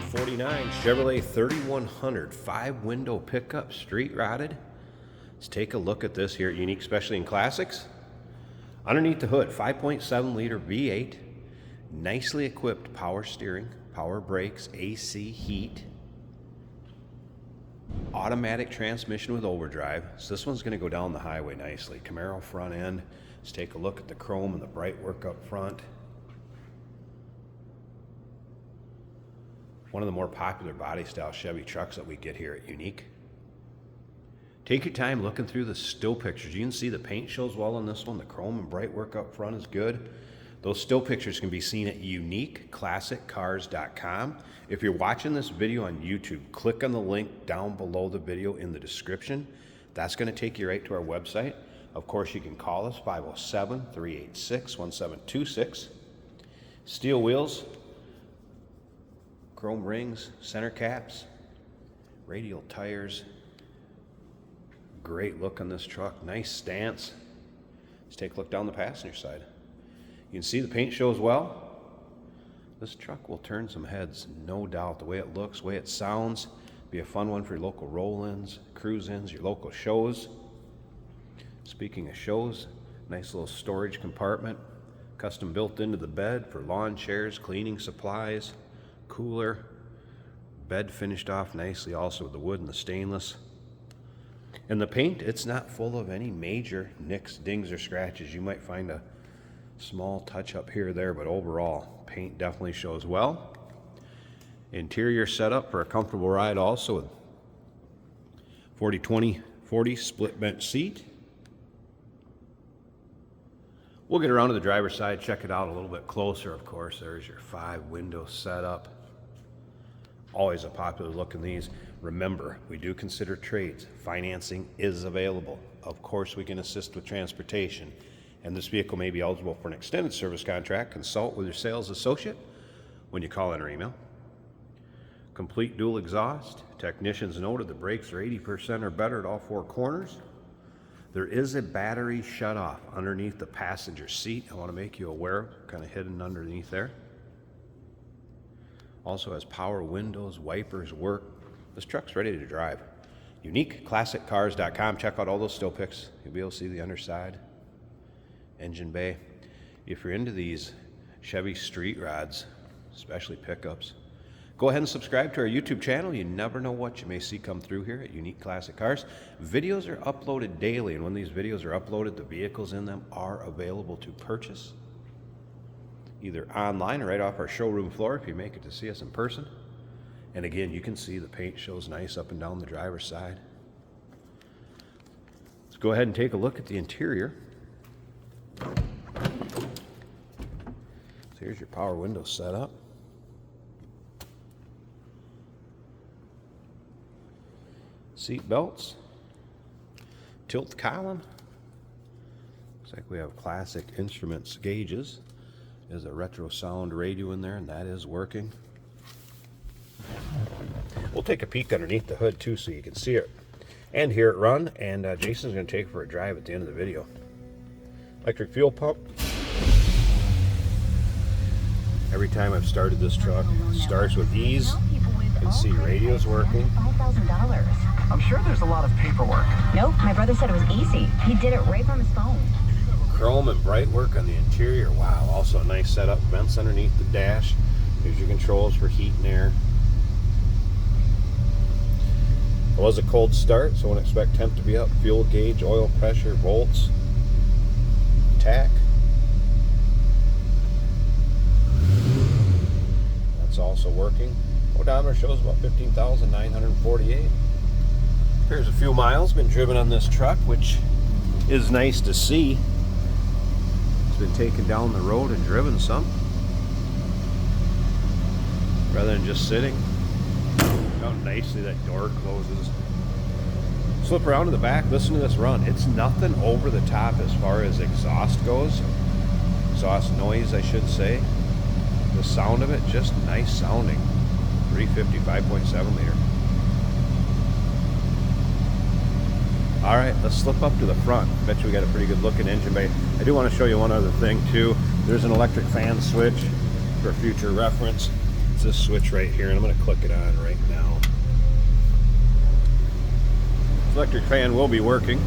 49 Chevrolet 3100 5-window pickup, street rotted. Let's take a look at this here at Unique, especially in classics. Underneath the hood, 5.7 liter V8, nicely equipped power steering, power brakes, AC, heat, automatic transmission with overdrive. So this one's going to go down the highway nicely. Camaro front end. Let's take a look at the chrome and the bright work up front. One of the more popular body style Chevy trucks that we get here at Unique. Take your time looking through the still pictures. You can see the paint shows well on this one. The chrome and bright work up front is good. Those still pictures can be seen at uniqueclassiccars.com. If you're watching this video on YouTube, click on the link down below the video in the description. That's going to take you right to our website. Of course, you can call us, 507-386-1726. Steel wheels, chrome rings, center caps, radial tires. Great look on this truck, nice stance. Let's take a look down the passenger side. You can see the paint shows well. This truck will turn some heads, no doubt. The way it looks, the way it sounds, be a fun one for your local roll-ins, cruise-ins, your local shows. Speaking of shows, nice little storage compartment, custom built into the bed for lawn chairs, cleaning supplies, cooler, bed finished off nicely also with the wood and the stainless. And the paint, it's not full of any major nicks, dings, or scratches. You might find a small touch up here or there, but overall, paint definitely shows well. Interior setup for a comfortable ride also with 40-20-40 split bench seat. We'll get around to the driver's side, check it out a little bit closer, of course. There's your 5-window setup. Always a popular look in these. Remember, we do consider trades. Financing is available. Of course, we can assist with transportation. And this vehicle may be eligible for an extended service contract. Consult with your sales associate when you call in or email. Complete dual exhaust. Technicians noted the brakes are 80% or better at all 4 corners. There is a battery shutoff underneath the passenger seat. I want to make you aware, kind of hidden underneath there. Also has power windows, wipers work. This truck's ready to drive. UniqueClassicCars.com. Check out all those still pics. You'll be able to see the underside, engine bay. If you're into these Chevy street rods, especially pickups, go ahead and subscribe to our YouTube channel. You never know what you may see come through here at Unique Classic Cars. Videos are uploaded daily, and when these videos are uploaded, the vehicles in them are available to purchase, either online or right off our showroom floor if you make it to see us in person. And again, you can see the paint shows nice up and down the driver's side. Let's go ahead and take a look at the interior. So here's your power window setup. Seat belts, tilt column. Looks like we have classic instruments gauges. There's a retro sound radio in there, and that is working. We'll take a peek underneath the hood too so you can see it and hear it run, and Jason's going to take it for a drive at the end of the video. Electric fuel pump. Every time I've started this truck, it starts with ease. You can see radio's working. $5,000. I'm sure there's a lot of paperwork. Nope, my brother said it was easy. He did it right from his phone. Chrome and bright work on the interior. Wow, also a nice setup. Vents underneath the dash. Here's your controls for heat and air. It was a cold start, so I wouldn't expect temp to be up. Fuel gauge, oil pressure, volts, tach. That's also working. Odometer shows about 15,948. Here's a few miles been driven on this truck, which is nice to see. It's been taken down the road and driven some, rather than just sitting. How nicely that door closes. Slip around to the back, listen to this run. It's nothing over the top as far as exhaust goes. Exhaust noise, I should say. The sound of it, just nice sounding. 350, 5.7 liter. All right, let's slip up to the front. Bet you we got a pretty good looking engine bay. I do want to show you one other thing too. There's an electric fan switch for future reference. It's this switch right here, and I'm going to click it on right now. Electric fan will be working.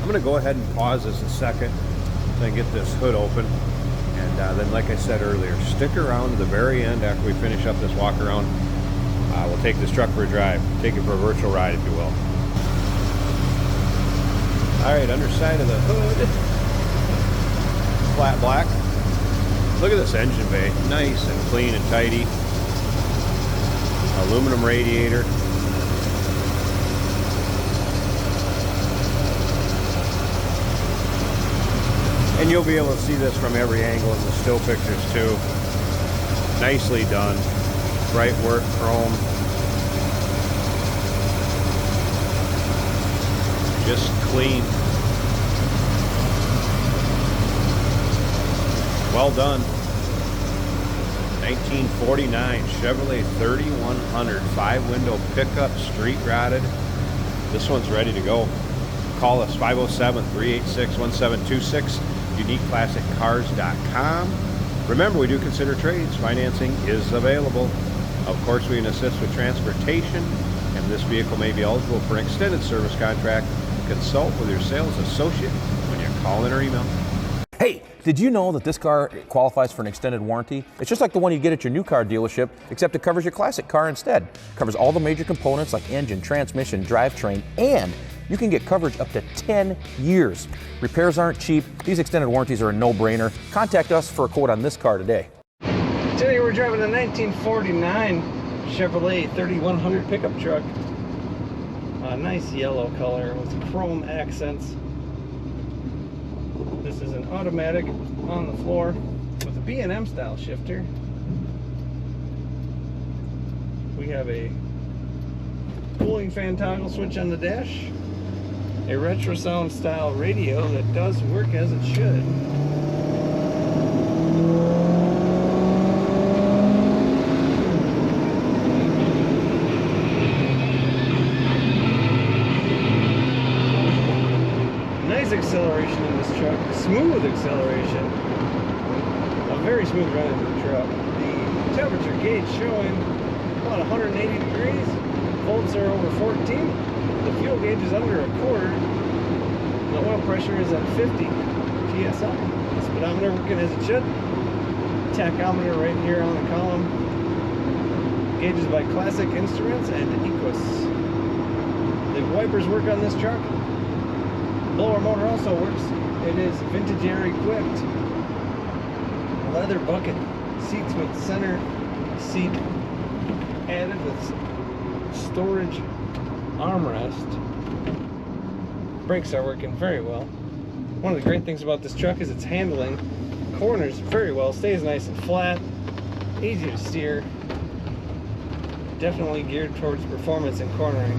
I'm going to go ahead and pause this a second, then get this hood open, and then, like I said earlier, stick around to the very end after we finish up this walk around. We'll take this truck for a drive, take it for a virtual ride, if you will. All right, underside of the hood, flat black. Look at this engine bay, nice and clean and tidy. Aluminum radiator. And you'll be able to see this from every angle in the still pictures too. Nicely done. Bright work chrome. Just clean. Well done. 1949 Chevrolet 3100 5-window pickup, street rotted. This one's ready to go. Call us 507-386-1726, uniqueclassiccars.com. Remember, we do consider trades. Financing is available. Of course, we can assist with transportation, and this vehicle may be eligible for an extended service contract. Consult with your sales associate when you call in or email. Hey, did you know that this car qualifies for an extended warranty? It's just like the one you get at your new car dealership, except it covers your classic car instead. It covers all the major components like engine, transmission, drivetrain, and you can get coverage up to 10 years. Repairs aren't cheap. These extended warranties are a no-brainer. Contact us for a quote on this car today. Today we're driving a 1949 Chevrolet 3100 pickup truck. A nice yellow color with chrome accents. This is an automatic on the floor with a B&M style shifter. We have a cooling fan toggle switch on the dash. A retro sound style radio that does work as it should. Nice acceleration in this truck, smooth acceleration. A very smooth run in the truck. The temperature gauge showing about 180 degrees. Volts are over 14. The fuel gauge is under a quarter. The oil pressure is at 50 psi. The speedometer working as it should. Tachometer right here on the column. Gauges by Classic Instruments and Equus. The wipers work on this truck. Blower motor also works. It is vintage air equipped. Leather bucket seats with center seat added with storage armrest. Brakes are working very well. One of the great things about this truck is its handling. Corners very well, stays nice and flat, easy to steer. Definitely geared towards performance and cornering.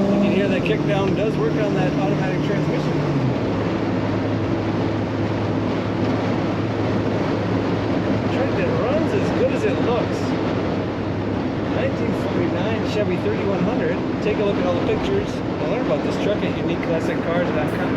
You can hear that kickdown does work on that automatic transmission. Truck that runs as good as it looks. 1949 Chevy 3100. Take a look at all the pictures and learn about this truck at uniqueclassiccars.com.